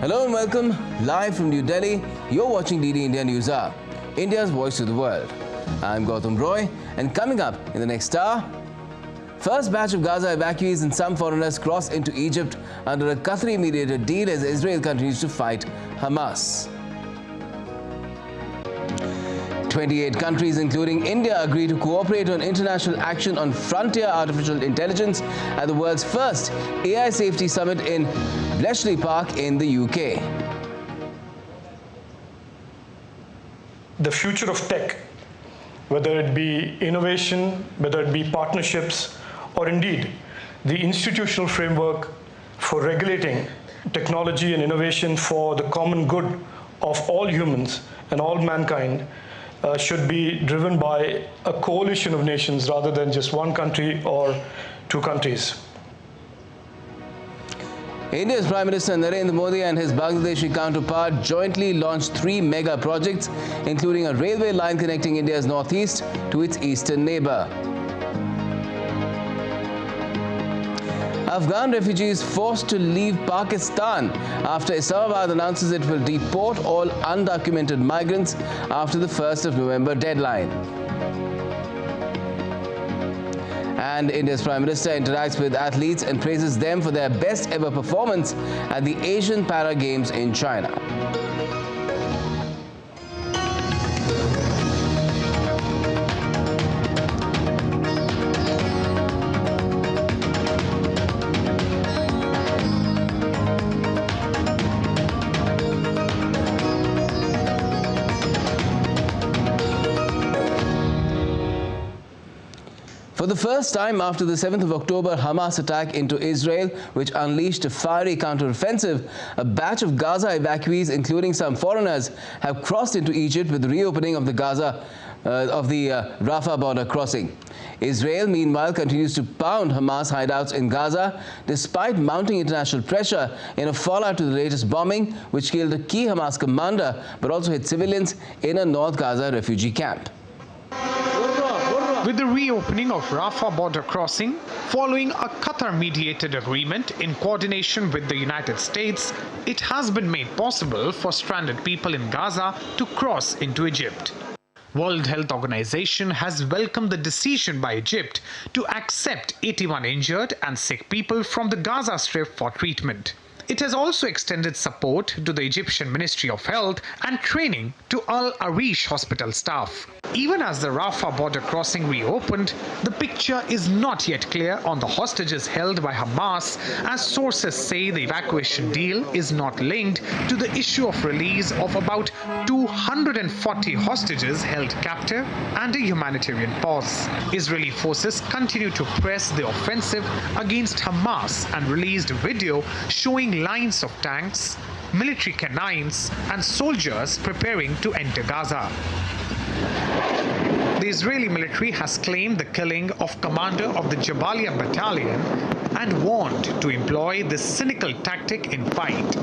Hello and welcome. Live from New Delhi, you're watching DD India News Hour, India's voice to the world. I'm Gautam Roy, and coming up in the next hour, first batch of Gaza evacuees and some foreigners cross into Egypt under a Qatari-mediated deal as Israel continues to fight Hamas. 28 countries, including India, agree to cooperate on international action on frontier artificial intelligence at the world's first AI Safety Summit in Bletchley Park in the UK. The future of tech, whether it be innovation, whether it be partnerships, or indeed the institutional framework for regulating technology and innovation for the common good of all humans and all mankind, should be driven by a coalition of nations rather than just one country or two countries. India's Prime Minister Narendra Modi and his Bangladeshi counterpart jointly launched 3 mega projects, including a railway line connecting India's northeast to its eastern neighbor. Afghan refugees forced to leave Pakistan after Islamabad announces it will deport all undocumented migrants after the 1st of November deadline. And India's Prime Minister interacts with athletes and praises them for their best ever performance at the Asian Para Games in China. For the first time after the 7th of October Hamas attack into Israel, which unleashed a fiery counter-offensive, a batch of Gaza evacuees, including some foreigners, have crossed into Egypt with the reopening of the Rafah border crossing. Israel, meanwhile, continues to pound Hamas hideouts in Gaza, despite mounting international pressure in a fallout to the latest bombing, which killed a key Hamas commander, but also hit civilians in a North Gaza refugee camp. With the reopening of Rafah border crossing, following a Qatar-mediated agreement in coordination with the United States, it has been made possible for stranded people in Gaza to cross into Egypt. World Health Organization has welcomed the decision by Egypt to accept 81 injured and sick people from the Gaza Strip for treatment. It has also extended support to the Egyptian Ministry of Health and training to Al Arish hospital staff. Even as the Rafah border crossing reopened, the picture is not yet clear on the hostages held by Hamas, as sources say the evacuation deal is not linked to the issue of release of about 240 hostages held captive and a humanitarian pause. Israeli forces continue to press the offensive against Hamas and released video showing lines of tanks, military canines, and soldiers preparing to enter Gaza. The Israeli military has claimed the killing of commander of the Jabalia battalion and warned to employ this cynical tactic in fight.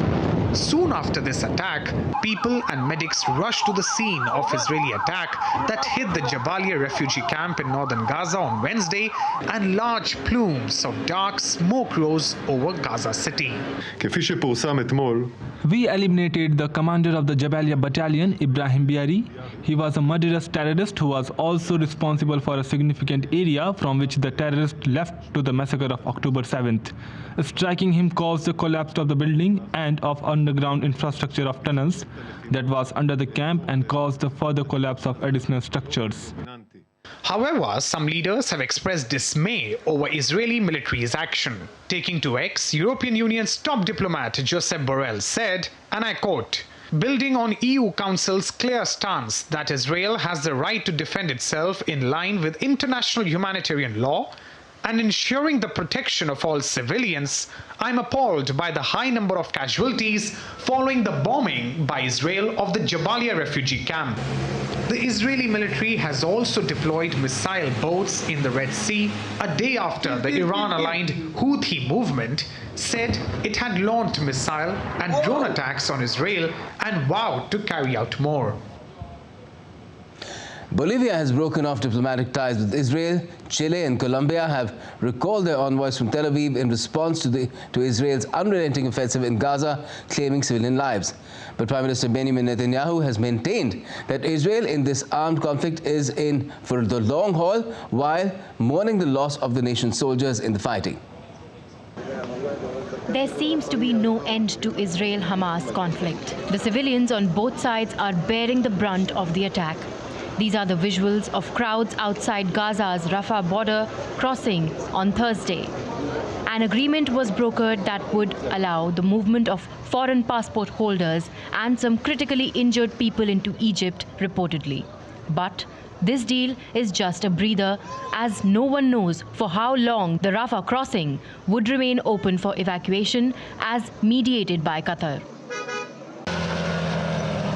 Soon after this attack, people and medics rushed to the scene of Israeli attack that hit the Jabalia refugee camp in northern Gaza on Wednesday, and large plumes of dark smoke rose over Gaza city. We eliminated the commander of the Jabalia battalion, Ibrahim Biari. He was a murderous terrorist who was also responsible for a significant area from which the terrorists left to the massacre of October 7th. Striking him caused the collapse of the building and of underground infrastructure of tunnels that was under the camp and caused the further collapse of additional structures. However, some leaders have expressed dismay over Israeli military's action. Taking to X, European Union's top diplomat Josep Borrell said, and I quote, "Building on EU Council's clear stance that Israel has the right to defend itself in line with international humanitarian law and ensuring the protection of all civilians, I'm appalled by the high number of casualties following the bombing by Israel of the Jabalia refugee camp." The Israeli military has also deployed missile boats in the Red Sea a day after the Iran-aligned Houthi movement said it had launched missile and drone attacks on Israel and vowed to carry out more. Bolivia has broken off diplomatic ties with Israel. Chile and Colombia have recalled their envoys from Tel Aviv in response to Israel's unrelenting offensive in Gaza, claiming civilian lives. But Prime Minister Benjamin Netanyahu has maintained that Israel in this armed conflict is in for the long haul, while mourning the loss of the nation's soldiers in the fighting. There seems to be no end to Israel-Hamas conflict. The civilians on both sides are bearing the brunt of the attack. These are the visuals of crowds outside Gaza's Rafah border crossing on Thursday. An agreement was brokered that would allow the movement of foreign passport holders and some critically injured people into Egypt, reportedly. But this deal is just a breather, as no one knows for how long the Rafah crossing would remain open for evacuation, as mediated by Qatar.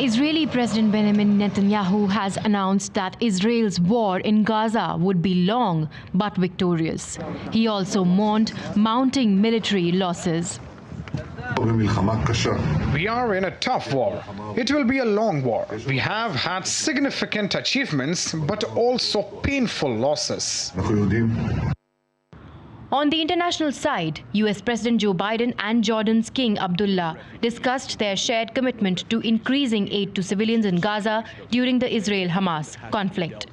Israeli President Benjamin Netanyahu has announced that Israel's war in Gaza would be long but victorious. He also mourned mounting military losses. We are in a tough war. It will be a long war. We have had significant achievements, but also painful losses. On the international side, US President Joe Biden and Jordan's King Abdullah discussed their shared commitment to increasing aid to civilians in Gaza during the Israel-Hamas conflict.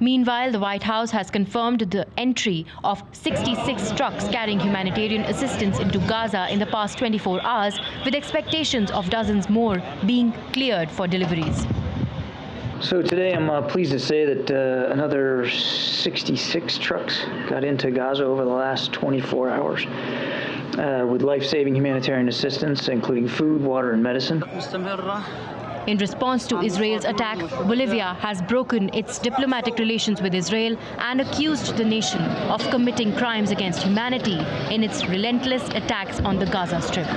Meanwhile, the White House has confirmed the entry of 66 trucks carrying humanitarian assistance into Gaza in the past 24 hours, with expectations of dozens more being cleared for deliveries. So today I'm pleased to say that another 66 trucks got into Gaza over the last 24 hours with life-saving humanitarian assistance, including food, water, and medicine. In response to Israel's attack, Bolivia has broken its diplomatic relations with Israel and accused the nation of committing crimes against humanity in its relentless attacks on the Gaza Strip.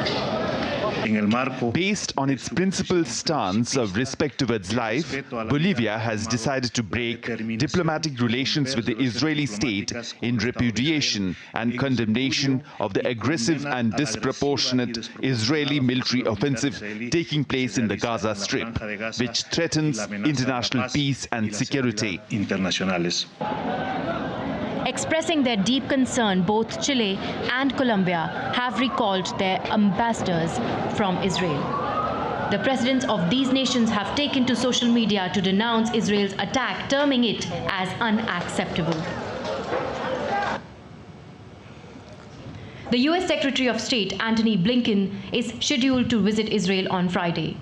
Based on its principled stance of respect towards life, Bolivia has decided to break diplomatic relations with the Israeli state in repudiation and condemnation of the aggressive and disproportionate Israeli military offensive taking place in the Gaza Strip, which threatens international peace and security. Expressing their deep concern, both Chile and Colombia have recalled their ambassadors from Israel. The presidents of these nations have taken to social media to denounce Israel's attack, terming it as unacceptable. The US Secretary of State, Antony Blinken, is scheduled to visit Israel on Friday.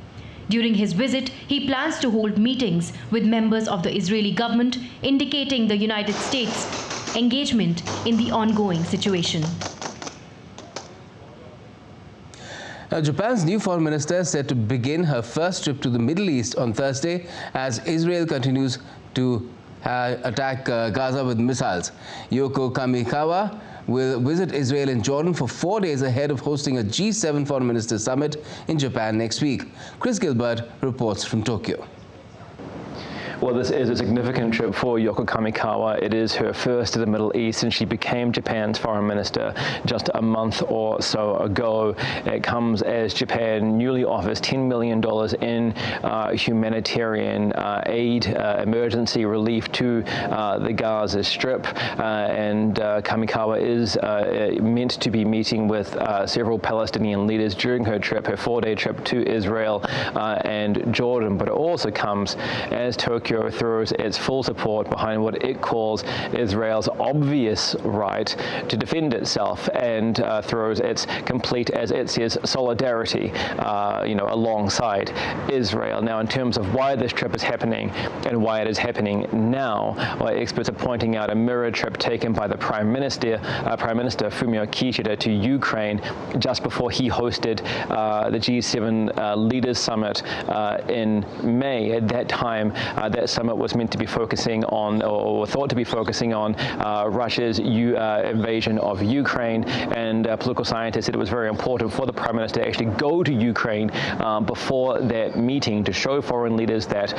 During his visit, he plans to hold meetings with members of the Israeli government, indicating the United States' engagement in the ongoing situation. Now, Japan's new foreign minister is set to begin her first trip to the Middle East on Thursday as Israel continues to attack Gaza with missiles. Yoko Kamikawa will visit Israel and Jordan for 4 days ahead of hosting a G7 foreign ministers summit in Japan next week. Chris Gilbert reports from Tokyo. Well, this is a significant trip for Yoko Kamikawa. It is her first to the Middle East, and she became Japan's foreign minister just a month or so ago. It comes as Japan newly offers $10 million in humanitarian aid, emergency relief to the Gaza Strip. And Kamikawa is meant to be meeting with several Palestinian leaders during her trip, her 4-day trip to Israel and Jordan. But it also comes as Tokyo throws its full support behind what it calls Israel's obvious right to defend itself, and throws its complete, as it says, solidarity, alongside Israel. Now, in terms of why this trip is happening and why it is happening now, well, experts are pointing out a mirror trip taken by the Prime Minister Fumio Kishida to Ukraine just before he hosted the G7 Leaders Summit in May. At that time, that that summit was meant to be focusing on, or thought to be focusing on, Russia's invasion of Ukraine, and political scientists said it was very important for the Prime Minister to actually go to Ukraine before that meeting to show foreign leaders that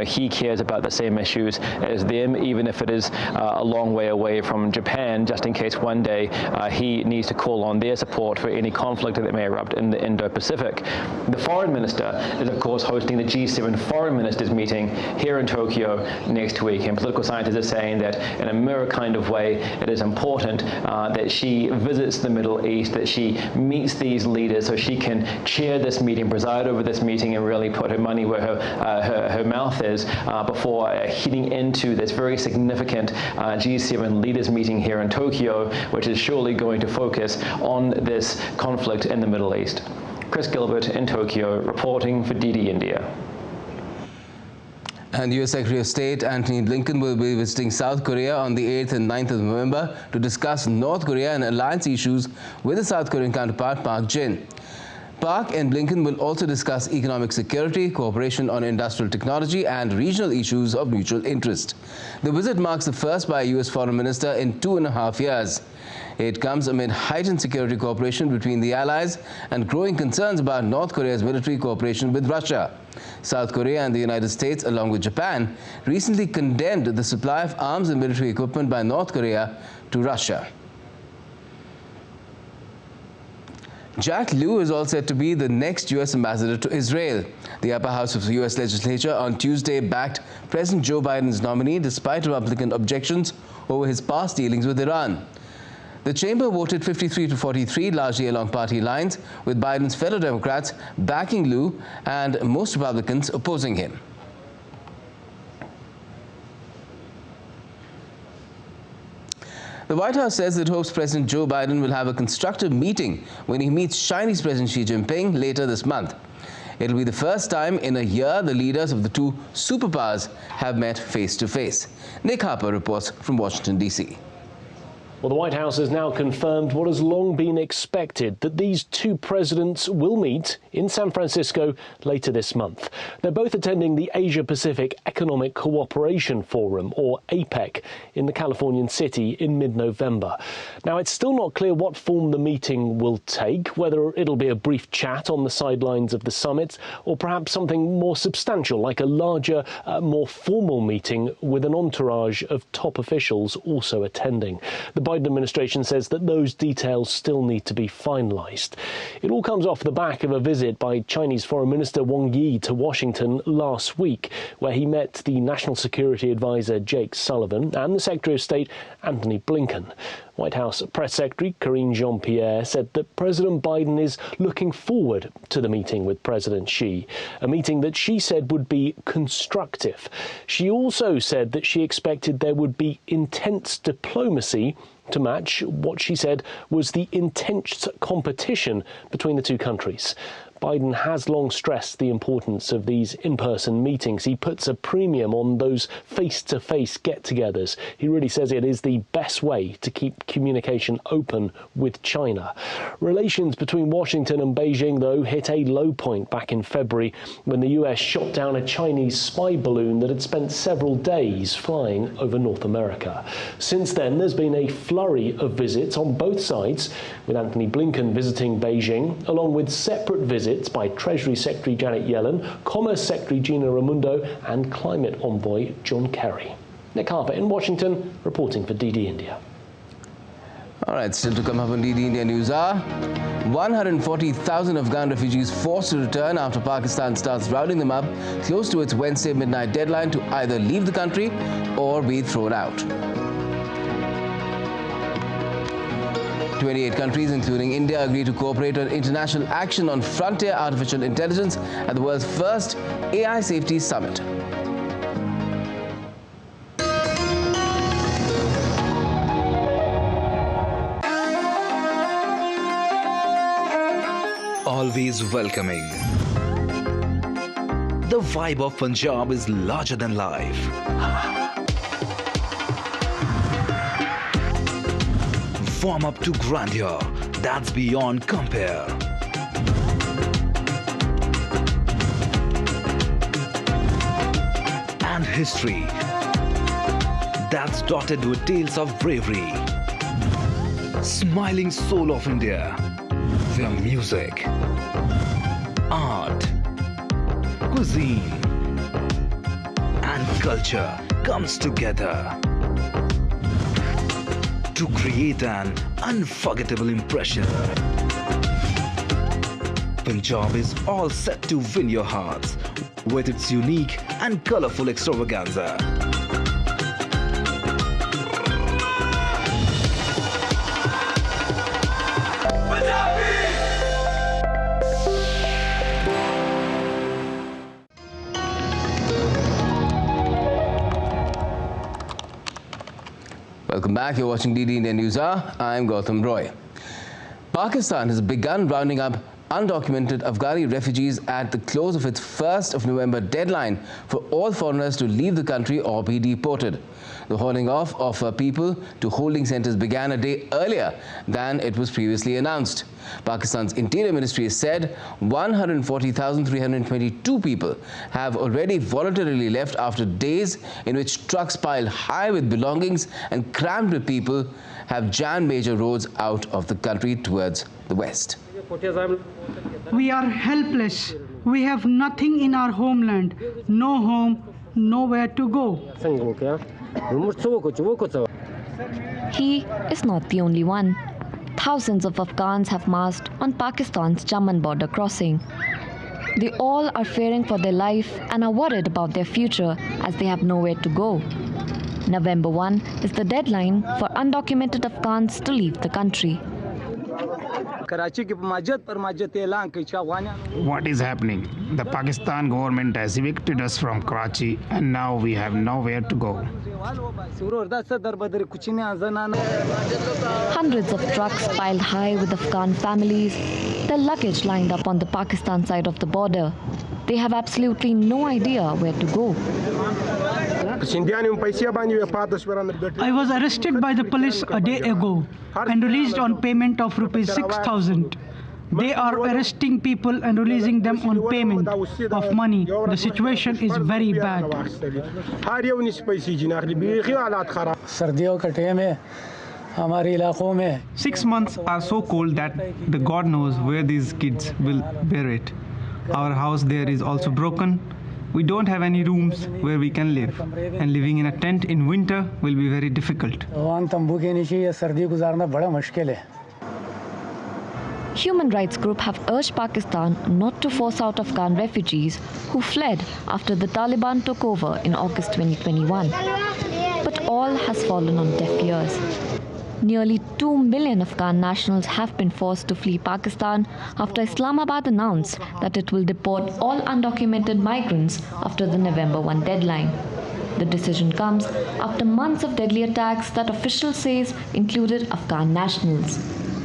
he cares about the same issues as them, even if it is a long way away from Japan, just in case one day he needs to call on their support for any conflict that may erupt in the Indo-Pacific. The Foreign Minister is, of course, hosting the G7 Foreign Ministers meeting here in Tokyo next week, and political scientists are saying that in a mirror kind of way, it is important that she visits the Middle East, that she meets these leaders so she can chair this meeting, preside over this meeting, and really put her money where her mouth is before heading into this very significant G7 leaders meeting here in Tokyo, which is surely going to focus on this conflict in the Middle East. Chris Gilbert in Tokyo, reporting for DD India. And U.S. Secretary of State Antony Blinken will be visiting South Korea on the 8th and 9th of November to discuss North Korea and alliance issues with his South Korean counterpart Park Jin. Park and Blinken will also discuss economic security, cooperation on industrial technology, and regional issues of mutual interest. The visit marks the first by a U.S. foreign minister in 2.5 years. It comes amid heightened security cooperation between the allies and growing concerns about North Korea's military cooperation with Russia. South Korea and the United States, along with Japan, recently condemned the supply of arms and military equipment by North Korea to Russia. Jack Lew is all set to be the next U.S. ambassador to Israel. The upper house of the U.S. legislature on Tuesday backed President Joe Biden's nominee despite Republican objections over his past dealings with Iran. The chamber voted 53 to 43, largely along party lines, with Biden's fellow Democrats backing Lew and most Republicans opposing him. The White House says it hopes President Joe Biden will have a constructive meeting when he meets Chinese President Xi Jinping later this month. It will be the first time in a year the leaders of the two superpowers have met face-to-face. Nick Harper reports from Washington, D.C. Well, the White House has now confirmed what has long been expected, that these two presidents will meet in San Francisco later this month. They're both attending the Asia-Pacific Economic Cooperation Forum, or APEC, in the Californian city in mid-November. Now, it's still not clear what form the meeting will take, whether it'll be a brief chat on the sidelines of the summit, or perhaps something more substantial, like a larger, more formal meeting with an entourage of top officials also attending. The Biden administration says that those details still need to be finalized. It all comes off the back of a visit by Chinese Foreign Minister Wang Yi to Washington last week, where he met the National Security Advisor Jake Sullivan and the Secretary of State Antony Blinken. White House Press Secretary Karine Jean-Pierre said that President Biden is looking forward to the meeting with President Xi, a meeting that she said would be constructive. She also said that she expected there would be intense diplomacy to match what she said was the intense competition between the two countries. Biden has long stressed the importance of these in-person meetings. He puts a premium on those face-to-face get-togethers. He really says it is the best way to keep communication open with China. Relations between Washington and Beijing, though, hit a low point back in February when the US shot down a Chinese spy balloon that had spent several days flying over North America. Since then, there's been a flurry of visits on both sides, with Antony Blinken visiting Beijing, along with separate visits by Treasury Secretary Janet Yellen, Commerce Secretary Gina Raimondo, and Climate Envoy John Kerry. Nick Harper in Washington, reporting for DD India. All right, still to come up on DD India News are 140,000 Afghan refugees forced to return after Pakistan starts rounding them up close to its Wednesday midnight deadline to either leave the country or be thrown out. 28 countries, including India, agreed to cooperate on international action on frontier artificial intelligence at the world's first AI Safety Summit. Always welcoming. The vibe of Punjab is larger than life. Warm up to grandeur that's beyond compare. and history that's dotted with tales of bravery. Smiling soul of India, where music, art, cuisine and culture comes together to create an unforgettable impression. Punjab is all set to win your hearts with its unique and colorful extravaganza. Welcome back. You're watching DD India News Hour. I'm Gautam Roy. Pakistan has begun rounding up undocumented Afghani refugees at the close of its 1st of November deadline for all foreigners to leave the country or be deported. The hauling off of people to holding centres began a day earlier than it was previously announced. Pakistan's Interior Ministry has said 140,322 people have already voluntarily left after days in which trucks piled high with belongings and crammed with people have jammed major roads out of the country towards the west. We are helpless. We have nothing in our homeland. No home, nowhere to go. He is not the only one. Thousands of Afghans have massed on Pakistan's Jammun border crossing. They all are fearing for their life and are worried about their future as they have nowhere to go. November 1 is the deadline for undocumented Afghans to leave the country. What is happening? The Pakistan government has evicted us from Karachi and now we have nowhere to go. Hundreds of trucks piled high with Afghan families, their luggage lined up on the Pakistan side of the border. They have absolutely no idea where to go. I was arrested by the police a day ago and released on payment of rupees 6,000. They are arresting people and releasing them on payment of money. The situation is very bad. 6 months are so cold that the God knows where these kids will bear it. Our house there is also broken. We don't have any rooms where we can live, and living in a tent in winter will be very difficult. Human rights groups have urged Pakistan not to force out Afghan refugees who fled after the Taliban took over in August 2021. But all has fallen on deaf ears. Nearly 2 million Afghan nationals have been forced to flee Pakistan after Islamabad announced that it will deport all undocumented migrants after the November 1 deadline. The decision comes after months of deadly attacks that officials say included Afghan nationals.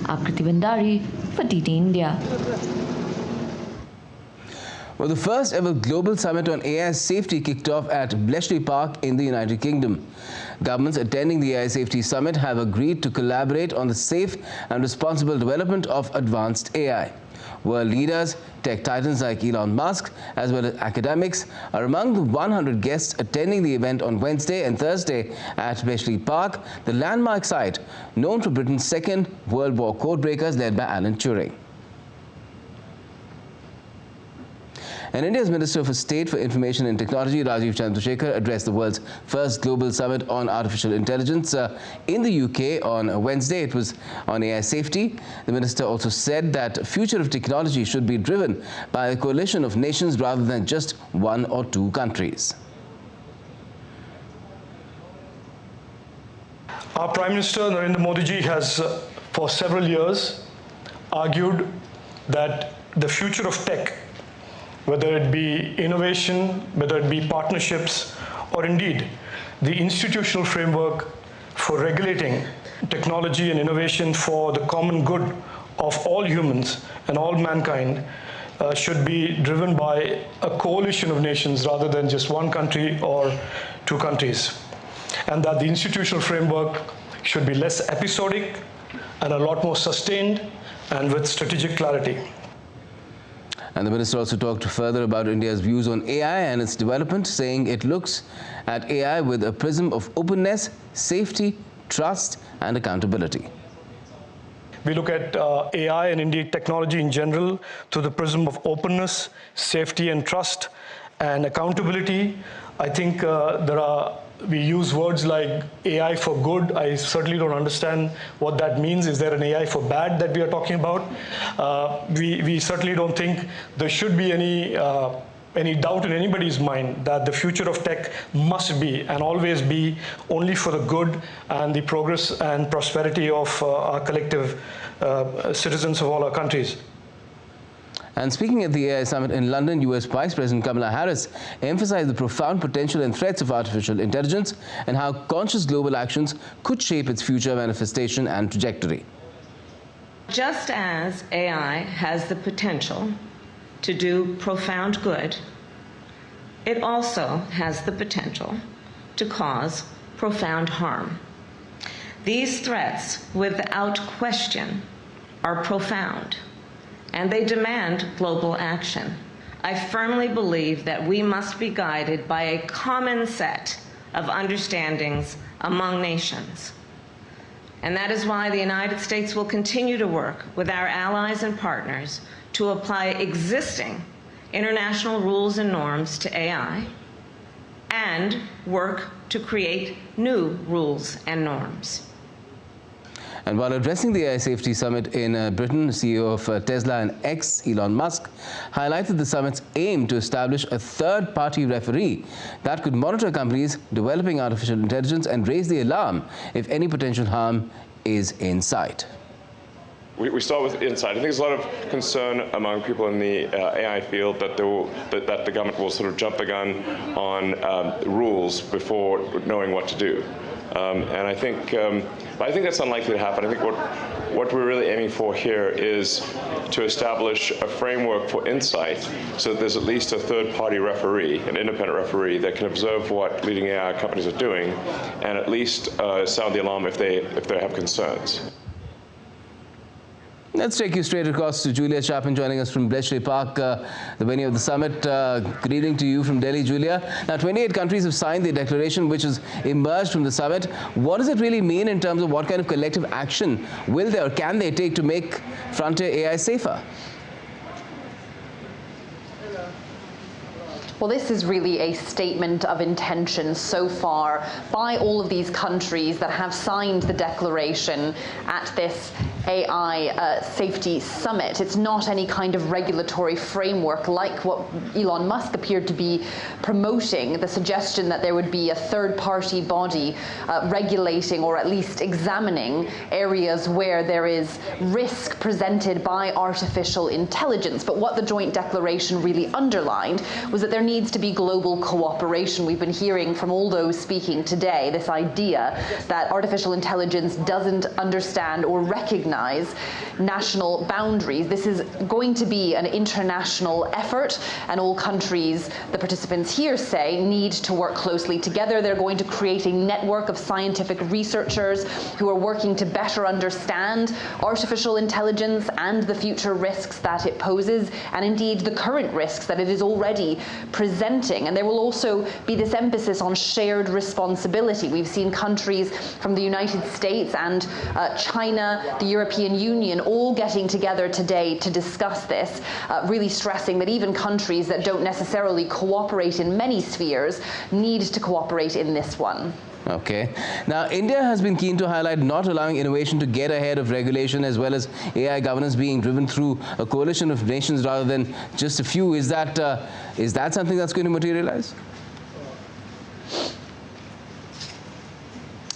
Akriti Bandari for DD India. Well, the first ever global summit on AI safety kicked off at Bletchley Park in the United Kingdom. Governments attending the AI Safety Summit have agreed to collaborate on the safe and responsible development of advanced AI. World leaders, tech titans like Elon Musk, as well as academics, are among the 100 guests attending the event on Wednesday and Thursday at Bletchley Park, the landmark site known for Britain's second World War codebreakers led by Alan Turing. And India's Minister for State for Information and Technology, Rajiv Chandrasekhar, addressed the world's first global summit on artificial intelligence in the UK on Wednesday. It was on AI safety. The minister also said that the future of technology should be driven by a coalition of nations rather than just one or two countries. Our Prime Minister Narendra Modi ji has for several years argued that the future of tech, whether it be innovation, whether it be partnerships, or indeed the institutional framework for regulating technology and innovation for the common good of all humans and all mankind should be driven by a coalition of nations rather than just one country or two countries. And that the institutional framework should be less episodic and a lot more sustained and with strategic clarity. And the minister also talked further about India's views on AI and its development, saying it looks at AI with a prism of openness, safety, trust and accountability. We look at AI and indeed technology in general through the prism of openness, safety and trust and accountability. I think we use words like AI for good. I certainly don't understand what that means. Is there an AI for bad that we are talking about? We certainly don't think there should be any doubt in anybody's mind that the future of tech must be and always be only for the good and the progress and prosperity of our collective citizens of all our countries. And speaking at the AI summit in London, US Vice President Kamala Harris emphasized the profound potential and threats of artificial intelligence and how conscious global actions could shape its future manifestation and trajectory. Just as AI has the potential to do profound good, it also has the potential to cause profound harm. These threats, without question, are profound, and they demand global action. I firmly believe that we must be guided by a common set of understandings among nations. And that is why the United States will continue to work with our allies and partners to apply existing international rules and norms to AI and work to create new rules and norms. And while addressing the AI Safety Summit in Britain, CEO of Tesla and X, Elon Musk, highlighted the summit's aim to establish a third-party referee that could monitor companies developing artificial intelligence and raise the alarm if any potential harm is in sight. We start with insight. I think there's a lot of concern among people in the AI field that the government will sort of jump the gun on rules before knowing what to do. And I think that's unlikely to happen. I think what we're really aiming for here is to establish a framework for insight so that there's at least a third-party referee, an independent referee, that can observe what leading AI companies are doing and at least sound the alarm if they have concerns. Let's take you straight across to Julia Chapin joining us from Bletchley Park, the venue of the summit. Good evening to you from Delhi, Julia. Now, 28 countries have signed the declaration which has emerged from the summit. What does it really mean in terms of what kind of collective action will they or can they take to make frontier AI safer? Well, this is really a statement of intention so far by all of these countries that have signed the declaration at this AI Safety Summit. It's not any kind of regulatory framework like what Elon Musk appeared to be promoting, the suggestion that there would be a third-party body regulating or at least examining areas where there is risk presented by artificial intelligence. But what the joint declaration really underlined was that there needs to be global cooperation. We've been hearing from all those speaking today this idea that artificial intelligence doesn't understand or recognize national boundaries. This is going to be an international effort, and all countries, the participants here say, need to work closely together. They're going to create a network of scientific researchers who are working to better understand artificial intelligence and the future risks that it poses, and indeed the current risks that it is already presenting. And there will also be this emphasis on shared responsibility. We've seen countries from the United States and China, the European Union, all getting together today to discuss this, really stressing that even countries that don't necessarily cooperate in many spheres need to cooperate in this one. Okay. Now, India has been keen to highlight not allowing innovation to get ahead of regulation, as well as AI governance being driven through a coalition of nations rather than just a few. Is that something that's going to materialize?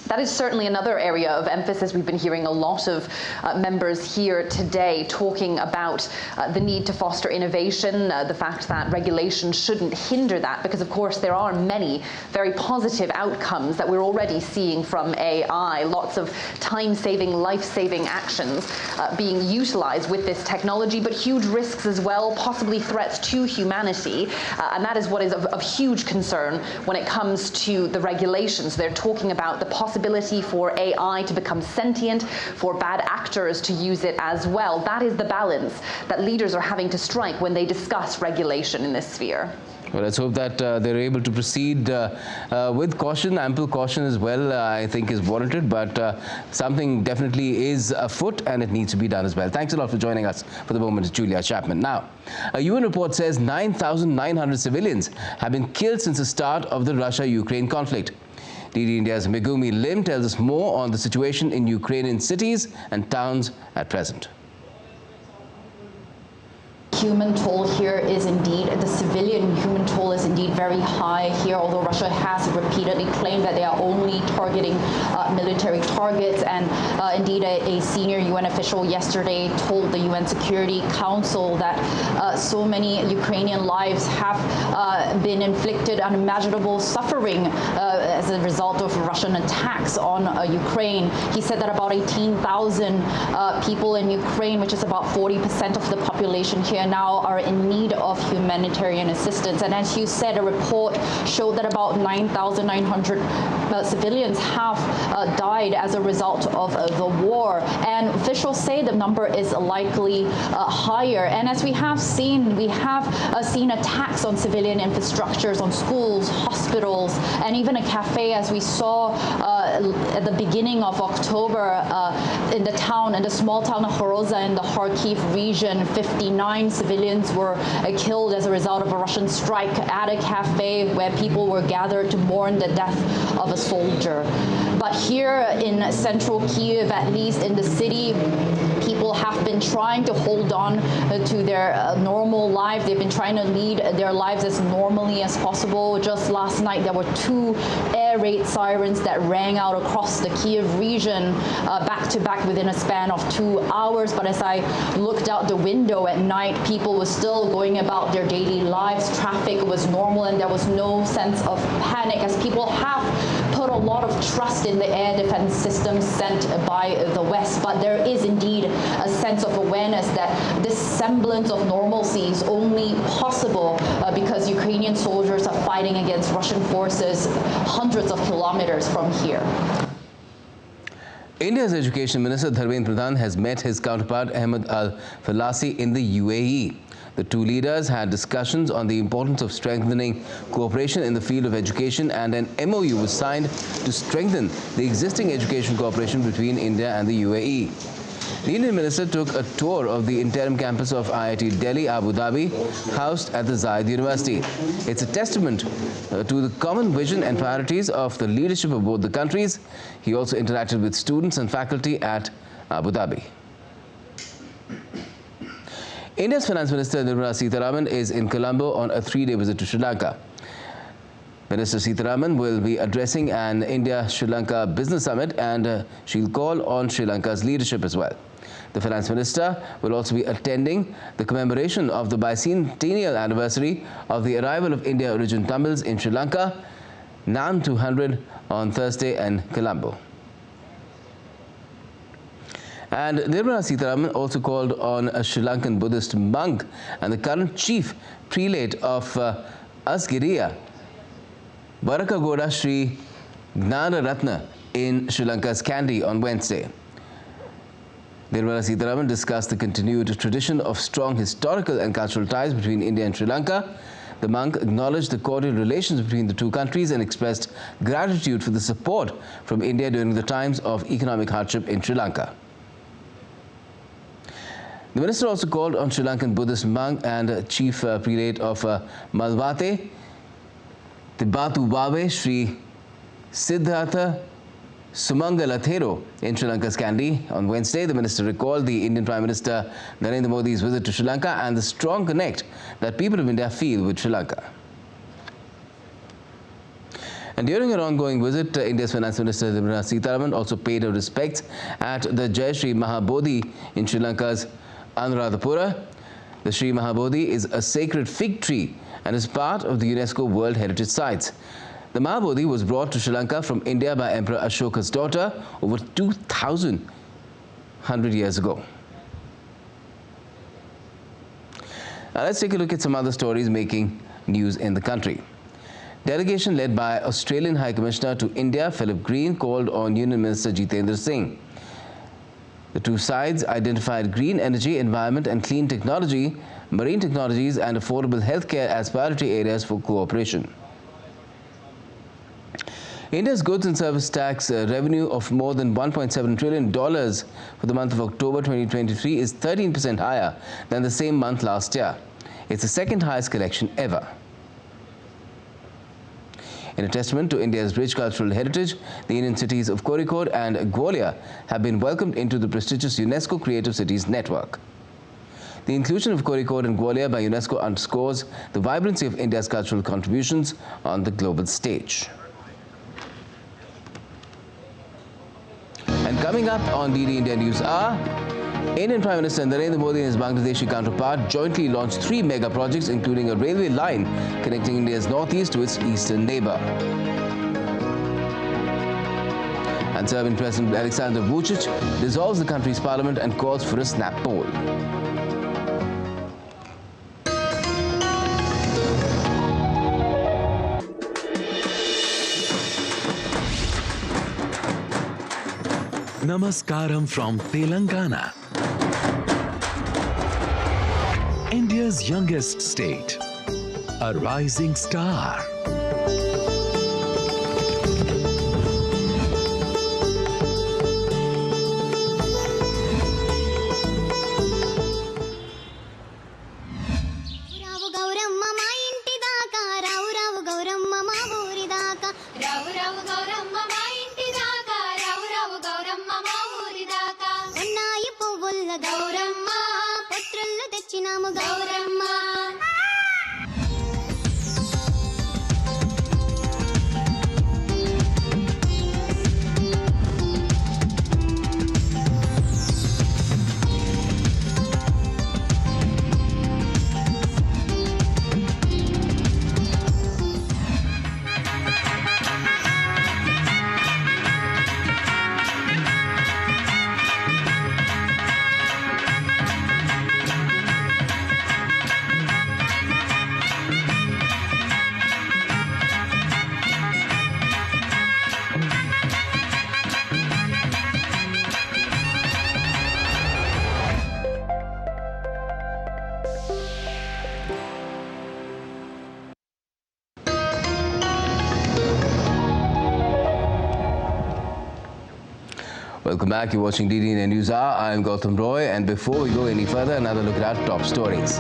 That is certainly another area of emphasis. We've been hearing a lot of members here today talking about the need to foster innovation, the fact that regulation shouldn't hinder that, because of course there are many very positive outcomes that we're already seeing from AI, lots of time-saving, life-saving actions being utilized with this technology, but huge risks as well, possibly threats to humanity, and that is what is of huge concern when it comes to the regulations. They're talking about the possibility possibility for AI to become sentient, for bad actors to use it as well. That is the balance that leaders are having to strike when they discuss regulation in this sphere. Well, let's hope that they're able to proceed with caution, ample caution as well, I think is warranted, but something definitely is afoot and it needs to be done as well. Thanks a lot for joining us for the moment, Julia Chapman. Now, a UN report says 9,900 civilians have been killed since the start of the Russia-Ukraine conflict. DD India's Megumi Lim tells us more on the situation in Ukrainian cities and towns at present. Human toll here is indeed, the civilian human toll is indeed very high here, although Russia has repeatedly claimed that they are only targeting military targets. And indeed, a senior UN official yesterday told the UN Security Council that so many Ukrainian lives have been inflicted unimaginable suffering as a result of Russian attacks on Ukraine. He said that about 18,000 people in Ukraine, which is about 40% of the population here now, are in need of humanitarian assistance. And as you said, a report showed that about 9,900 civilians have died as a result of the war. And officials say the number is likely higher. And as we have seen attacks on civilian infrastructures, on schools, hospitals, and even a cafe, as we saw at the beginning of October in the small town of Horoza in the Kharkiv region. 59 civilians were killed as a result of a Russian strike at a cafe where people were gathered to mourn the death of a soldier. But here in central Kyiv, at least in the city, people have been trying to hold on to their normal life. They've been trying to lead their lives as normally as possible. Just last night, there were 2 air raid sirens that rang out across the Kyiv region back to back within a span of 2 hours. But as I looked out the window at night, people were still going about their daily lives. Traffic was normal and there was no sense of panic, as people have put a lot of trust in the air defense systems sent by the West. But there is indeed a sense of awareness that this semblance of normalcy is only possible because Ukrainian soldiers are fighting against Russian forces hundreds of kilometers from here. India's Education Minister Dharmendra Pradhan has met his counterpart Ahmed Al-Falasi in the UAE. The two leaders had discussions on the importance of strengthening cooperation in the field of education, and an MOU was signed to strengthen the existing education cooperation between India and the UAE. The Indian minister took a tour of the interim campus of IIT Delhi, Abu Dhabi, housed at the Zayed University. It's a testament to the common vision and priorities of the leadership of both the countries. He also interacted with students and faculty at Abu Dhabi. India's Finance Minister Nirmala Sitharaman is in Colombo on a 3-day visit to Sri Lanka. Minister Sitharaman will be addressing an India-Sri Lanka business summit, and she'll call on Sri Lanka's leadership as well. The Finance Minister will also be attending the commemoration of the bicentennial anniversary of the arrival of India origin Tamils in Sri Lanka, Nan 200, on Thursday in Colombo. And Nirmala Sitharaman also called on a Sri Lankan Buddhist monk and the current chief prelate of Asgiriya, Barakagoda Sri Gnana Ratna, in Sri Lanka's Kandy on Wednesday. Nirmala Sitharaman discussed the continued tradition of strong historical and cultural ties between India and Sri Lanka. The monk acknowledged the cordial relations between the two countries and expressed gratitude for the support from India during the times of economic hardship in Sri Lanka. The minister also called on Sri Lankan Buddhist monk and chief prelate of Malwate, Tibatu Babe, Sri Siddhartha Sumangalathero in Sri Lanka's Kandy on Wednesday. The minister recalled the Indian Prime Minister Narendra Modi's visit to Sri Lanka and the strong connect that people of India feel with Sri Lanka. And during her ongoing visit, India's Finance Minister Nirmala Sitharaman also paid her respects at the Jai Sri Mahabodhi in Sri Lanka's Anuradhapura. The Sri Mahabodhi is a sacred fig tree and is part of the UNESCO World Heritage Sites. The Mahabodhi was brought to Sri Lanka from India by Emperor Ashoka's daughter over 2,100 years ago. Now let's take a look at some other stories making news in the country. Delegation led by Australian High Commissioner to India, Philip Green, called on Union Minister Jitendra Singh. The two sides identified green energy, environment and clean technology, marine technologies and affordable healthcare as priority areas for cooperation. India's goods and service tax revenue of more than $1.7 trillion for the month of October 2023 is 13% higher than the same month last year. It's the second highest collection ever. In a testament to India's rich cultural heritage, the Indian cities of Kozhikode and Gwalior have been welcomed into the prestigious UNESCO Creative Cities Network. The inclusion of Kozhikode and Gwalior by UNESCO underscores the vibrancy of India's cultural contributions on the global stage. And coming up on DD India News are, Indian Prime Minister Narendra Modi and his Bangladeshi counterpart jointly launched 3 mega projects, including a railway line connecting India's northeast to its eastern neighbor. And Serbian President Aleksandar Vučić dissolves the country's parliament and calls for a snap poll. Namaskaram from Telangana, India's youngest state, a rising star. Welcome back. You're watching DD India News Hour. I'm Gautam Roy, and before we go any further, another look at our top stories.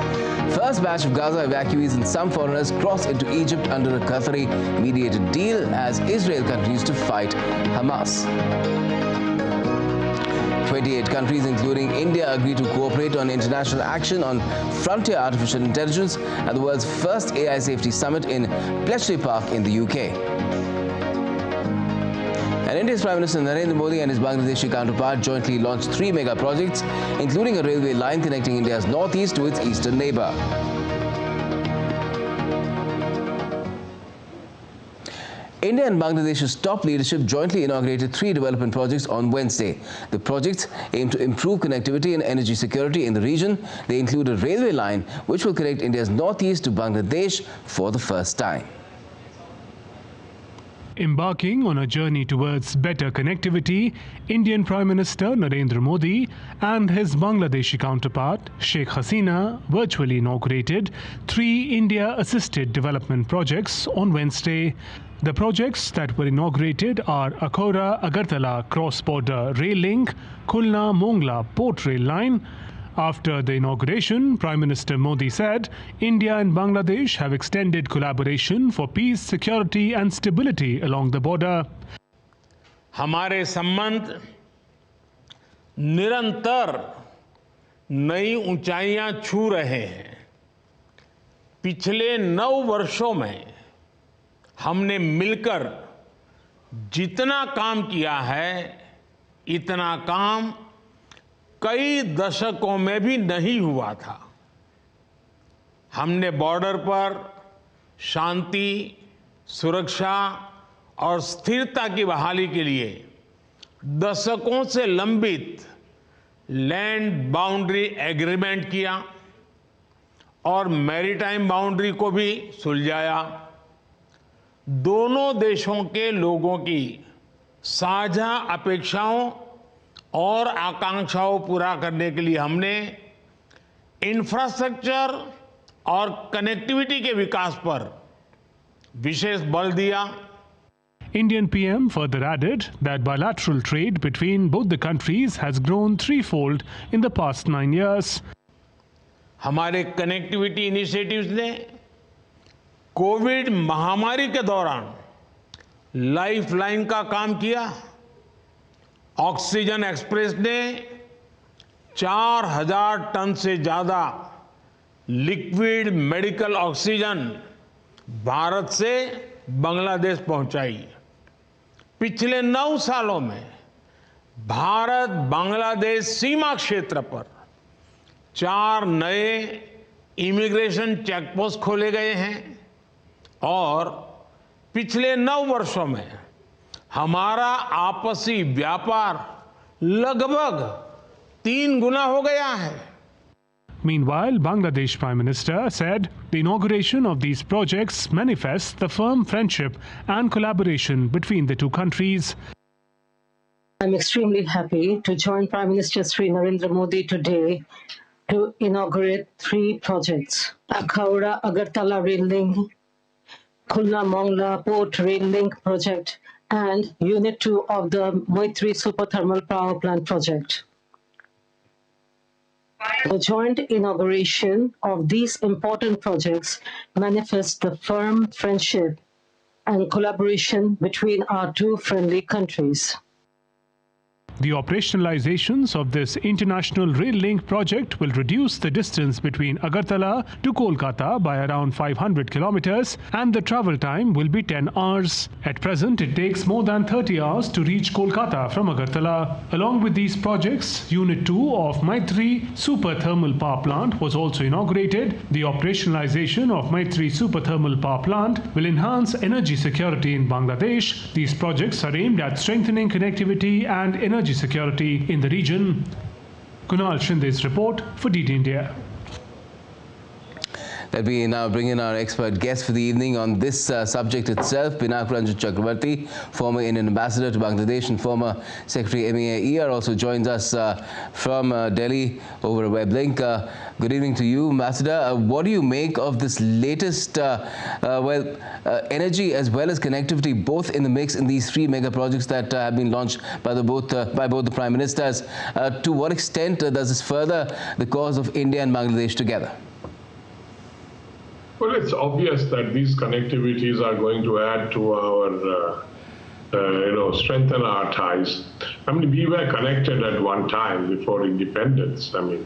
First batch of Gaza evacuees and some foreigners cross into Egypt under a Qatari-mediated deal as Israel continues to fight Hamas. 28 countries, including India, agree to cooperate on international action on frontier artificial intelligence at the world's first AI safety summit in Bletchley Park in the UK. And India's Prime Minister Narendra Modi and his Bangladeshi counterpart jointly launched 3 mega projects, including a railway line connecting India's northeast to its eastern neighbor. India and Bangladesh's top leadership jointly inaugurated 3 development projects on Wednesday. The projects aim to improve connectivity and energy security in the region. They include a railway line which will connect India's northeast to Bangladesh for the first time. Embarking on a journey towards better connectivity, Indian Prime Minister Narendra Modi and his Bangladeshi counterpart Sheikh Hasina virtually inaugurated 3 India-assisted development projects on Wednesday. The projects that were inaugurated are Akhora-Agartala cross-border rail link, Khulna-Mongla port rail line. After the inauguration, Prime Minister Modi said India and Bangladesh have extended collaboration for peace, security and stability along the border. हमारे संबंध निरंतर नई ऊंचाइयां छू रहे हैं। पिछले 9 वर्षों में हमने मिलकर जितना काम किया है, इतना काम कई दशकों में भी नहीं हुआ था। हमने बॉर्डर पर शांति, सुरक्षा और स्थिरता की बहाली के लिए दशकों से लंबित लैंड बाउंड्री एग्रीमेंट किया और मैरीटाइम बाउंड्री को भी सुलझाया। दोनों देशों के लोगों की साझा अपेक्षाओं और आकांक्षाओं पूरा करने के लिए हमने इंफ्रास्ट्रक्चर और कनेक्टिविटी के विकास पर विशेष बल दिया। Indian PM further added that bilateral trade between both the countries has grown threefold in the past 9 years. हमारे कनेक्टिविटी इनिशिएटिव्स ने कोविड महामारी के दौरान लाइफलाइन का काम किया। ऑक्सीजन एक्सप्रेस ने 4000 टन से ज्यादा लिक्विड मेडिकल ऑक्सीजन भारत से बांग्लादेश पहुंचाई। पिछले 9 सालों में भारत बांग्लादेश सीमा क्षेत्र पर 4 नए इमिग्रेशन चेकपोस्ट खोले गए हैं और पिछले 9 वर्षों में हमारा आपसी व्यापार लगभग 3 गुना हो गया है। Meanwhile, Bangladesh Prime Minister said the inauguration of these projects manifests the firm friendship and collaboration between the two countries. I'm extremely happy to join Prime Minister Sri Narendra Modi today to inaugurate 3 projects: Akhaura Agartala Rail Link, Khulna Mongla Port Rail Link project, and Unit 2 of the Maitri Super Thermal Power Plant project. The joint inauguration of these important projects manifests the firm friendship and collaboration between our two friendly countries. The operationalizations of this international rail link project will reduce the distance between Agartala to Kolkata by around 500 kilometers, and the travel time will be 10 hours. At present, it takes more than 30 hours to reach Kolkata from Agartala. Along with these projects, Unit 2 of Maitri Super Thermal Power Plant was also inaugurated. The operationalization of Maitri Super Thermal Power Plant will enhance energy security in Bangladesh. These projects are aimed at strengthening connectivity and energy security in the region. Kunal Shinde's report for DD India. Let me now bring in our expert guest for the evening on this subject itself. Pinak Ranjan Chakravarti, former Indian ambassador to Bangladesh and former Secretary MEAE, also joins us from Delhi over a web link. Good evening to you, Ambassador. What do you make of this latest, energy as well as connectivity, both in the mix in these 3 mega projects that have been launched by both the Prime Ministers? To what extent does this further the cause of India and Bangladesh together? Well, it's obvious that these connectivities are going to add to our, strengthen our ties. I mean, we were connected at one time before independence. I mean,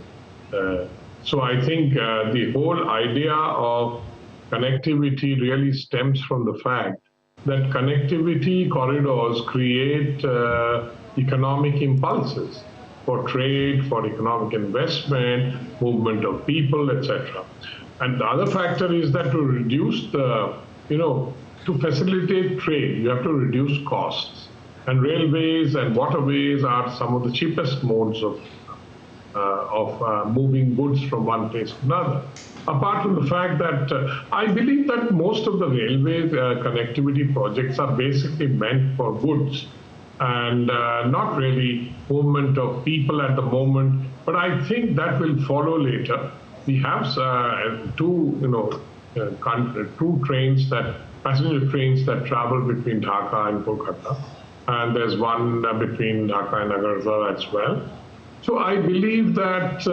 so I think the whole idea of connectivity really stems from the fact that connectivity corridors create economic impulses for trade, for economic investment, movement of people, etc. And the other factor is that to reduce the, to facilitate trade, you have to reduce costs. And railways and waterways are some of the cheapest modes of moving goods from one place to another. Apart from the fact that I believe that most of the railway connectivity projects are basically meant for goods and not really movement of people at the moment. But I think that will follow later. We have 2 trains passenger trains that travel between Dhaka and Kolkata, and there's one between Dhaka and Agartala as well. So I believe that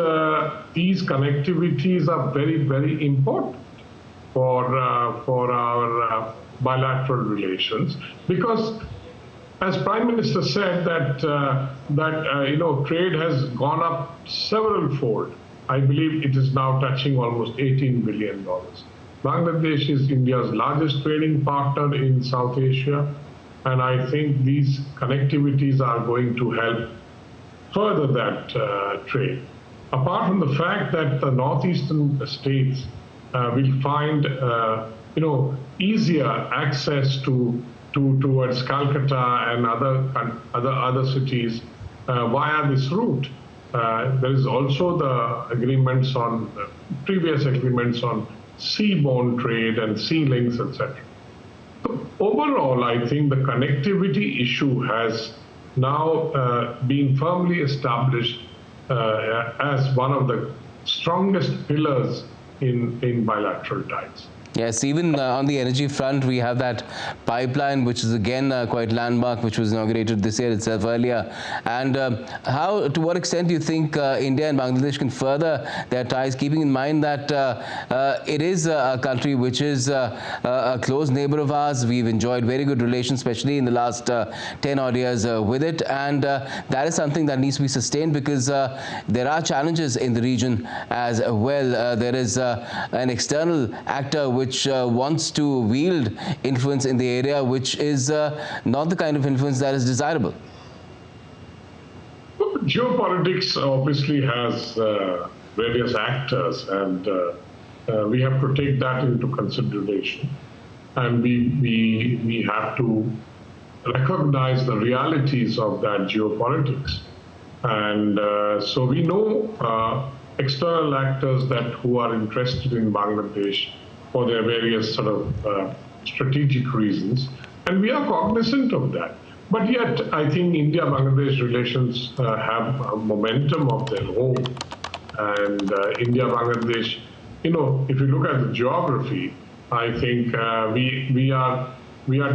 these connectivities are very, very important for our bilateral relations, because, as Prime Minister said, that trade has gone up several-fold. I believe it is now touching almost $18 billion. Bangladesh is India's largest trading partner in South Asia, and I think these connectivities are going to help further that trade. Apart from the fact that the northeastern states will find, easier access towards Calcutta and other cities via this route. There is also the previous agreements on seaborne trade and sea links, etc. Overall, I think the connectivity issue has now been firmly established as one of the strongest pillars in bilateral ties. Yes, even on the energy front, we have that pipeline, which is again quite landmark, which was inaugurated this year itself earlier. And to what extent do you think India and Bangladesh can further their ties, keeping in mind that it is a country which is a close neighbor of ours? We've enjoyed very good relations, especially in the last 10 odd years with it. And that is something that needs to be sustained because there are challenges in the region as well. There is an external actor which wants to wield influence in the area, which is not the kind of influence that is desirable. Geopolitics obviously has various actors, and we have to take that into consideration. And we have to recognize the realities of that geopolitics. And so we know external actors who are interested in Bangladesh for their various sort of strategic reasons, and we are cognizant of that. But yet, I think India-Bangladesh relations have a momentum of their own, and India-Bangladesh, if you look at the geography, I think we are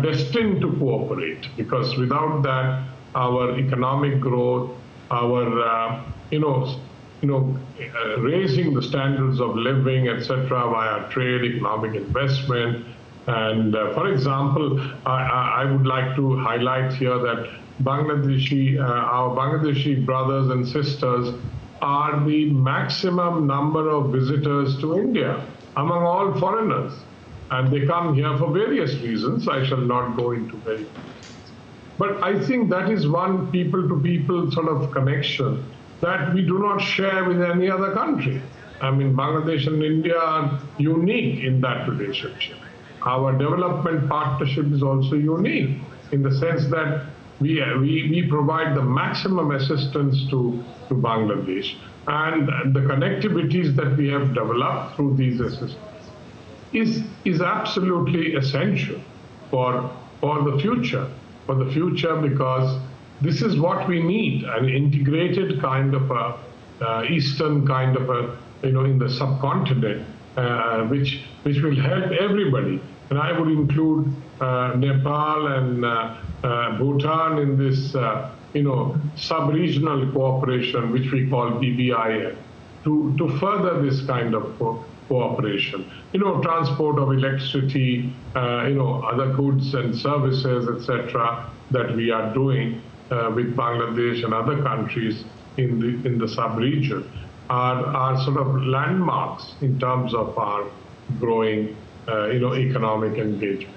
destined to cooperate, because without that, our economic growth, our raising the standards of living, etc., via trade, economic investment. And for example, I would like to highlight here that our Bangladeshi brothers and sisters are the maximum number of visitors to India among all foreigners. And they come here for various reasons. I shall not go into very. But I think that is one people-to-people sort of connection that we do not share with any other country. I mean, Bangladesh and India are unique in that relationship. Our development partnership is also unique in the sense that we provide the maximum assistance to Bangladesh. And the connectivities that we have developed through these assistance is absolutely essential for the future. For the future, because this is what we need, an integrated kind of a Eastern kind of a, in the subcontinent, which will help everybody. And I would include Nepal and Bhutan in this, sub-regional cooperation, which we call BBIN, to further this kind of cooperation. Transport of electricity, other goods and services, etc., that we are doing with Bangladesh and other countries in the sub-region are sort of landmarks in terms of our growing, economic engagement.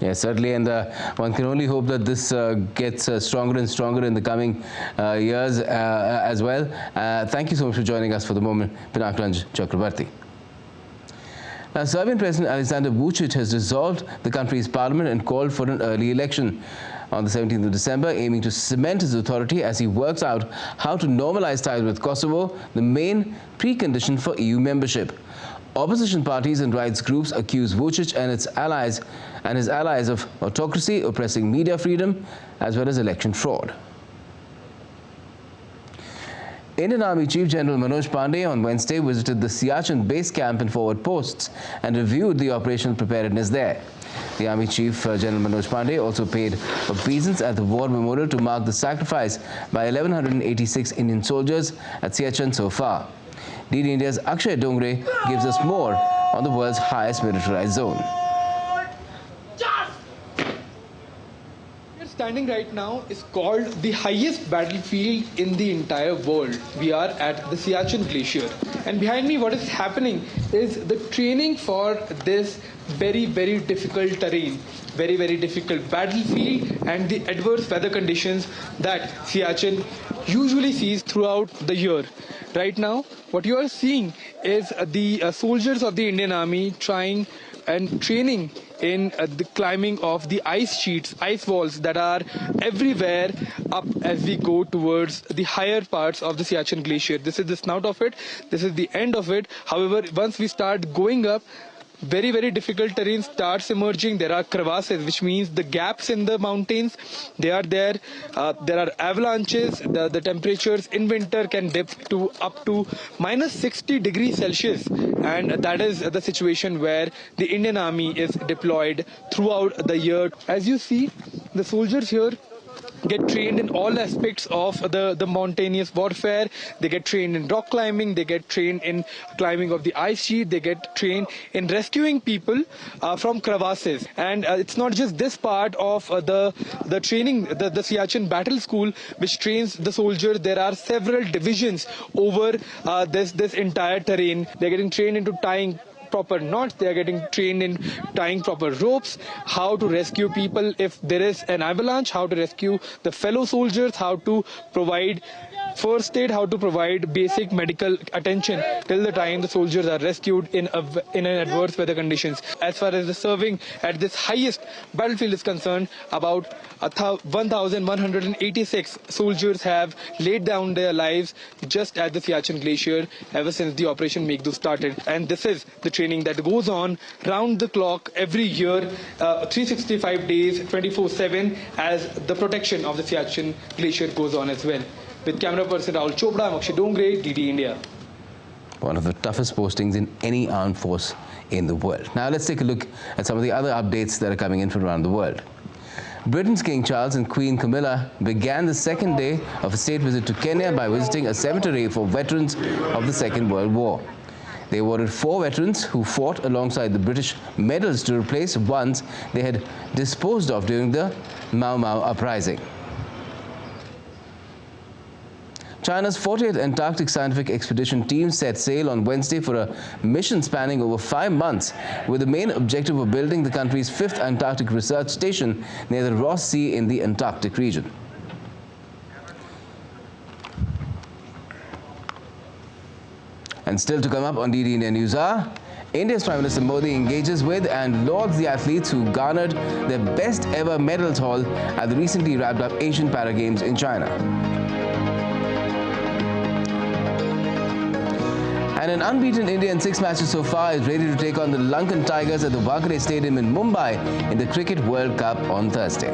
Yes, certainly, and one can only hope that this gets stronger and stronger in the coming years as well. Thank you so much for joining us for the moment, Pinakranj Chakrabarti. Now, Serbian President Aleksandar Vučić has dissolved the country's parliament and called for an early election on the 17th of December, aiming to cement his authority as he works out how to normalize ties with Kosovo, the main precondition for EU membership. Opposition parties and rights groups accuse Vučić and his allies of autocracy, oppressing media freedom, as well as election fraud. Indian Army Chief General Manoj Pandey on Wednesday visited the Siachen base camp and forward posts and reviewed the operational preparedness there. The Army Chief General Manoj Pandey also paid obeisance at the war memorial to mark the sacrifice by 1,186 Indian soldiers at Siachen so far. DD India's Akshay Dongre gives us more on the world's highest militarized zone. Standing right now is called the highest battlefield in the entire world. We are at the Siachen glacier, and behind me what is happening is the training for this very, very difficult terrain, very, very difficult battlefield, and the adverse weather conditions that Siachen usually sees throughout the year. Right now, what you are seeing is the soldiers of the Indian Army trying and training in the climbing of the ice sheets, ice walls that are everywhere up as we go towards the higher parts of the Siachen glacier. This is the snout of it. This is the end of it. However, once we start going up, very, very difficult terrain starts emerging. There are crevasses, which means the gaps in the mountains, they are there. There are avalanches. The temperatures in winter can dip to up to minus 60 degrees Celsius. And that is the situation where the Indian Army is deployed throughout the year. As you see, the soldiers here get trained in all aspects of the mountainous warfare. They get trained in rock climbing, they get trained in climbing of the ice sheet, they get trained in rescuing people from crevasses. And it's not just this part of the training, the Siachen Battle School, which trains the soldiers. There are several divisions over this entire terrain. They're getting trained into tying proper knots, they are getting trained in tying proper ropes, how to rescue people if there is an avalanche, how to rescue the fellow soldiers, how to provide first aid, how to provide basic medical attention till the time the soldiers are rescued in an adverse weather conditions. As far as the serving at this highest battlefield is concerned, about 1,186 soldiers have laid down their lives just at the Siachen glacier ever since the Operation Meghdoot started. And this is the training that goes on round the clock every year, 365 days, 24/7, as the protection of the Siachen glacier goes on as well. With camera person Rahul Chopra, I'm Akshay Dongre, DD India. One of the toughest postings in any armed force in the world. Now let's take a look at some of the other updates that are coming in from around the world. Britain's King Charles and Queen Camilla began the second day of a state visit to Kenya by visiting a cemetery for veterans of the Second World War. They awarded 4 veterans who fought alongside the British medals to replace ones they had disposed of during the Mau Mau uprising. China's 40th Antarctic Scientific Expedition team set sail on Wednesday for a mission spanning over 5 months, with the main objective of building the country's 5th Antarctic Research Station near the Ross Sea in the Antarctic region. And still to come up on DD India News Hour, India's Prime Minister Modi engages with and lauds the athletes who garnered their best ever medals haul at the recently wrapped up Asian Para Games in China. And an unbeaten India in 6 matches so far is ready to take on the Lankan Tigers at the Wankhede Stadium in Mumbai in the Cricket World Cup on Thursday.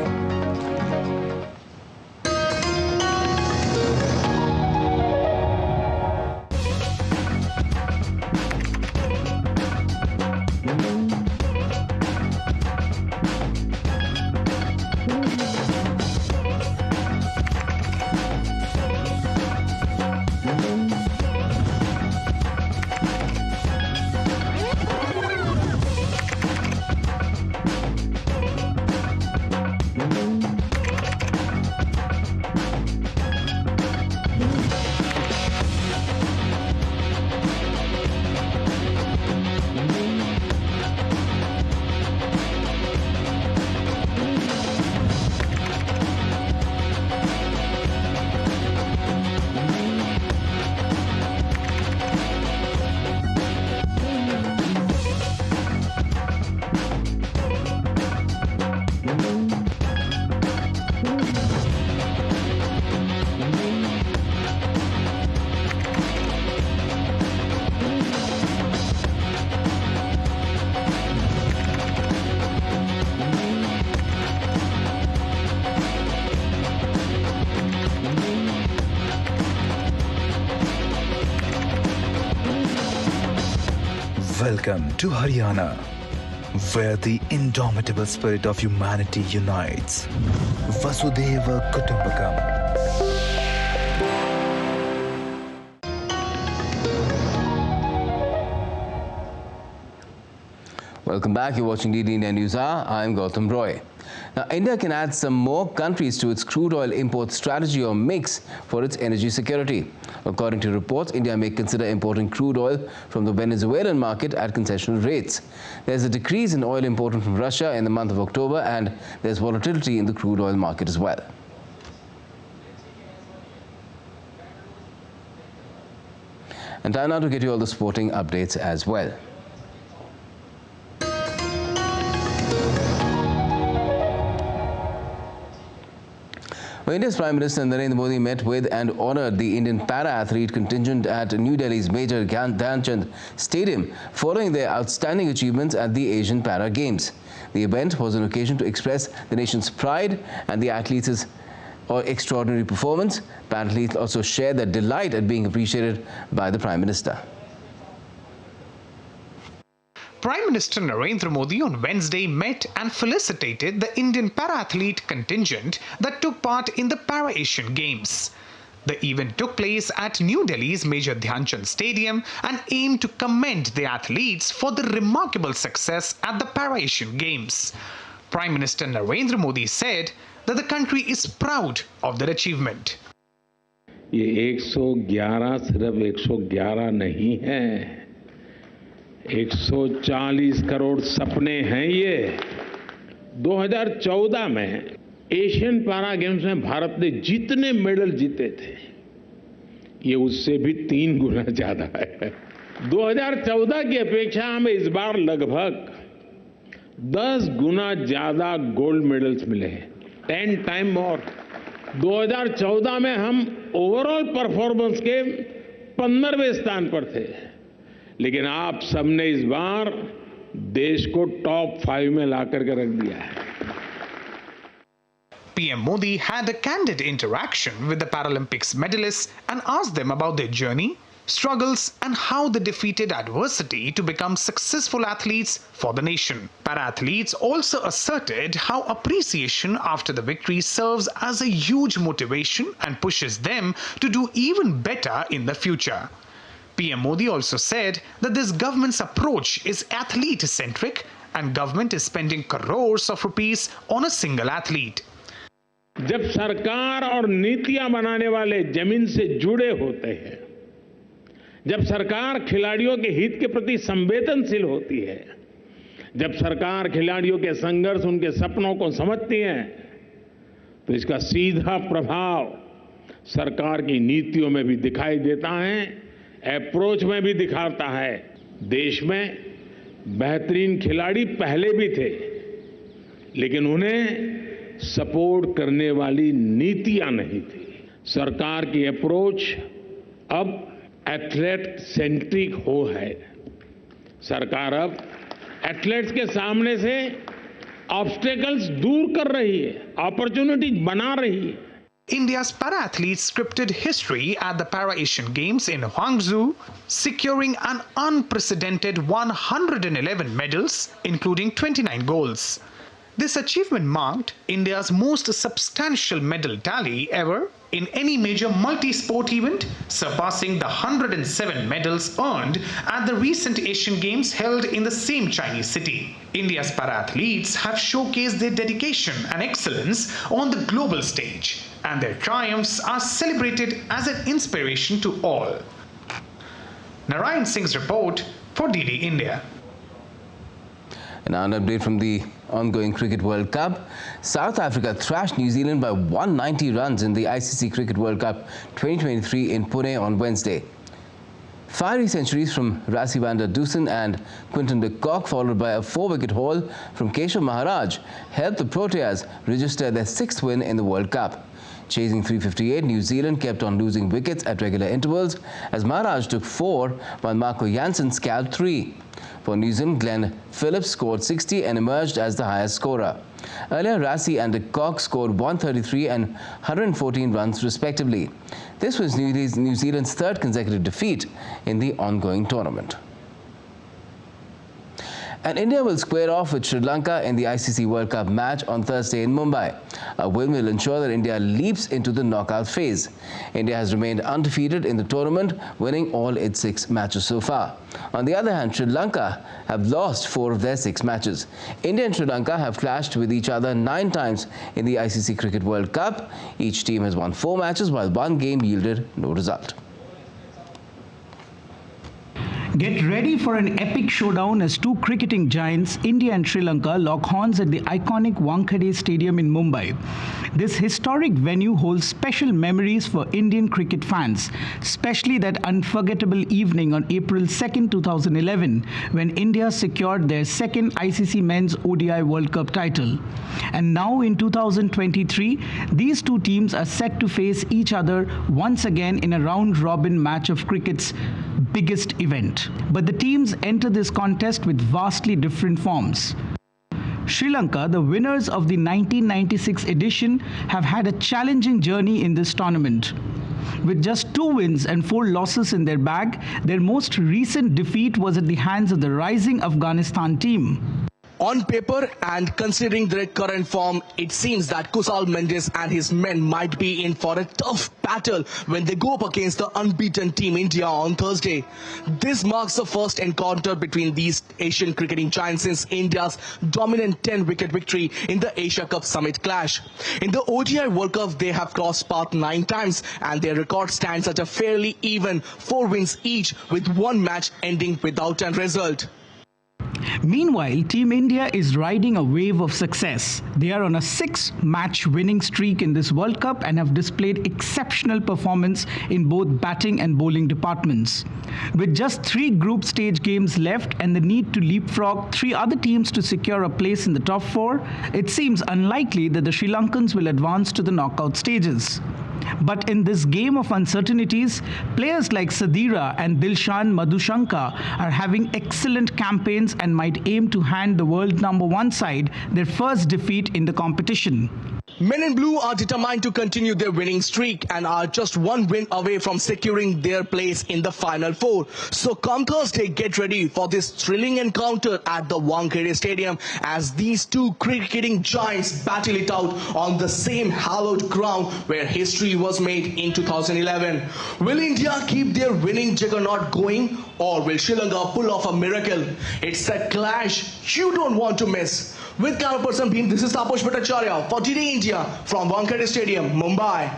Welcome to Haryana, where the indomitable spirit of humanity unites. Vasudhaiva Kutumbakam. Welcome back. You're watching DD India News Hour. I'm Gautam Roy. Now, India can add some more countries to its crude oil import strategy or mix for its energy security. According to reports, India may consider importing crude oil from the Venezuelan market at concessional rates. There's a decrease in oil imported from Russia in the month of October, and there's volatility in the crude oil market as well. And time now to get you all the sporting updates as well. Well, India's Prime Minister Narendra Modi met with and honoured the Indian para-athlete contingent at New Delhi's Major Dhyan Chand Stadium following their outstanding achievements at the Asian Para Games. The event was an occasion to express the nation's pride and the athletes' extraordinary performance. Para-athletes also shared their delight at being appreciated by the Prime Minister. Prime Minister Narendra Modi on Wednesday met and felicitated the Indian para-athlete contingent that took part in the Para-Asian Games. The event took place at New Delhi's Major Dhyan Chand Stadium and aimed to commend the athletes for the remarkable success at the Para-Asian Games. Prime Minister Narendra Modi said that the country is proud of their achievement. ये 111 सिर्फ 111 नहीं है, 140 करोड़ सपने हैं ये। 2014 में Asian पारा games में भारत ने जितने मेडल जीते थे, ये उससे भी 3 गुना ज्यादा है। 2014 की अपेक्षा हमें इस बार लगभग 10 गुना ज्यादा गोल्ड मेडल्स मिले हैं, 10 टाइम मोर। 2014 में हम ओवरऑल परफॉर्मेंस के 15वें स्थान पर थे, लेकिन आप सबने इस बार देश को टॉप 5 में ला करके रख दिया है। PM Modi had a candid interaction with the Paralympics medalists and asked them about their journey, struggles and how they defeated adversity to become successful athletes for the nation. Para-athletes also asserted how appreciation after the victory serves as a huge motivation and pushes them to do even better in the future. PM Modi also said that this government's approach is athlete-centric and government is spending crores of rupees on a single athlete. जब सरकार और नीतियां बनाने वाले जमीन से जुड़े होते हैं, जब सरकार खिलाड़ियों के हित के प्रति संवेदनशील होती है, जब सरकार खिलाड़ियों के संघर्ष, उनके सपनों को समझती है, तो इसका सीधा प्रभाव सरकार की नीतियों में भी दिखाई देता है, अप्रोच में भी दिखाता है। देश में बेहतरीन खिलाड़ी पहले भी थे, लेकिन उन्हें सपोर्ट करने वाली नीतियां नहीं थी। सरकार की अप्रोच अब एथलेट सेंट्रिक हो है। सरकार अब एथलेट्स के सामने से ऑब्स्टेकल्स दूर कर रही है, अपॉर्चुनिटीज बना रही है। India's para-athletes scripted history at the Para-Asian Games in Hangzhou, securing an unprecedented 111 medals, including 29 golds. This achievement marked India's most substantial medal tally ever in any major multi-sport event, surpassing the 107 medals earned at the recent Asian Games held in the same Chinese city. India's para-athletes have showcased their dedication and excellence on the global stage, and their triumphs are celebrated as an inspiration to all. Narayan Singh's report for DD India. And now an update from the ongoing Cricket World Cup. South Africa thrashed New Zealand by 190 runs in the ICC Cricket World Cup 2023 in Pune on Wednesday. Fiery centuries from Rassie van der Dusen and Quinton de Kock, followed by a 4-wicket haul from Keshav Maharaj, helped the Proteas register their 6th win in the World Cup. Chasing 358, New Zealand kept on losing wickets at regular intervals as Maharaj took 4 while Marco Jansen scalped 3. For New Zealand, Glenn Phillips scored 60 and emerged as the highest scorer. Earlier, Rassie and de Kock scored 133 and 114 runs respectively. This was New Zealand's 3rd consecutive defeat in the ongoing tournament. And India will square off with Sri Lanka in the ICC World Cup match on Thursday in Mumbai. A win will ensure that India leaps into the knockout phase. India has remained undefeated in the tournament, winning all its 6 matches so far. On the other hand, Sri Lanka have lost 4 of their 6 matches. India and Sri Lanka have clashed with each other 9 times in the ICC Cricket World Cup. Each team has won 4 matches while 1 game yielded no result. Get ready for an epic showdown as two cricketing giants, India and Sri Lanka, lock horns at the iconic Wankhede Stadium in Mumbai. This historic venue holds special memories for Indian cricket fans, especially that unforgettable evening on April 2, 2011, when India secured their second ICC Men's ODI World Cup title. And now in 2023, these two teams are set to face each other once again in a round-robin match of cricket's biggest event. But the teams enter this contest with vastly different forms. Sri Lanka, the winners of the 1996 edition, have had a challenging journey in this tournament. With just 2 wins and 4 losses in their bag, their most recent defeat was at the hands of the rising Afghanistan team. On paper and considering their current form, it seems that Kusal Mendes and his men might be in for a tough battle when they go up against the unbeaten Team India on Thursday. This marks the first encounter between these Asian cricketing giants since India's dominant 10-wicket victory in the Asia Cup Summit clash. In the ODI World Cup, they have crossed paths 9 times and their record stands at a fairly even 4 wins each, with 1 match ending without a result. Meanwhile, Team India is riding a wave of success. They are on a 6-match winning streak in this World Cup and have displayed exceptional performance in both batting and bowling departments. With just 3 group stage games left and the need to leapfrog 3 other teams to secure a place in the top 4, it seems unlikely that the Sri Lankans will advance to the knockout stages. But in this game of uncertainties, players like Sadira and Dilshan Madhushanka are having excellent campaigns and might aim to hand the world #1 side their first defeat in the competition. Men in Blue are determined to continue their winning streak and are just 1 win away from securing their place in the Final 4. So come Thursday, get ready for this thrilling encounter at the Wankhede Stadium as these two cricketing giants battle it out on the same hallowed ground where history was made in 2011. Will India keep their winning juggernaut going, or will Sri Lanka pull off a miracle? It's a clash you don't want to miss. With camera person Bhim, this is Taposh Bhattacharya for DD India from Wankhede Stadium, Mumbai.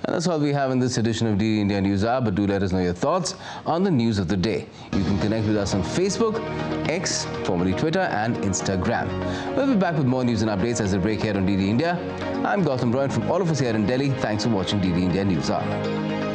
And that's all we have in this edition of DD India News Hour, but do let us know your thoughts on the news of the day. You can connect with us on Facebook, X, formerly Twitter, and Instagram. We'll be back with more news and updates as they break here on DD India. I'm Gautam Roy, and from all of us here in Delhi, thanks for watching DD India News Hour.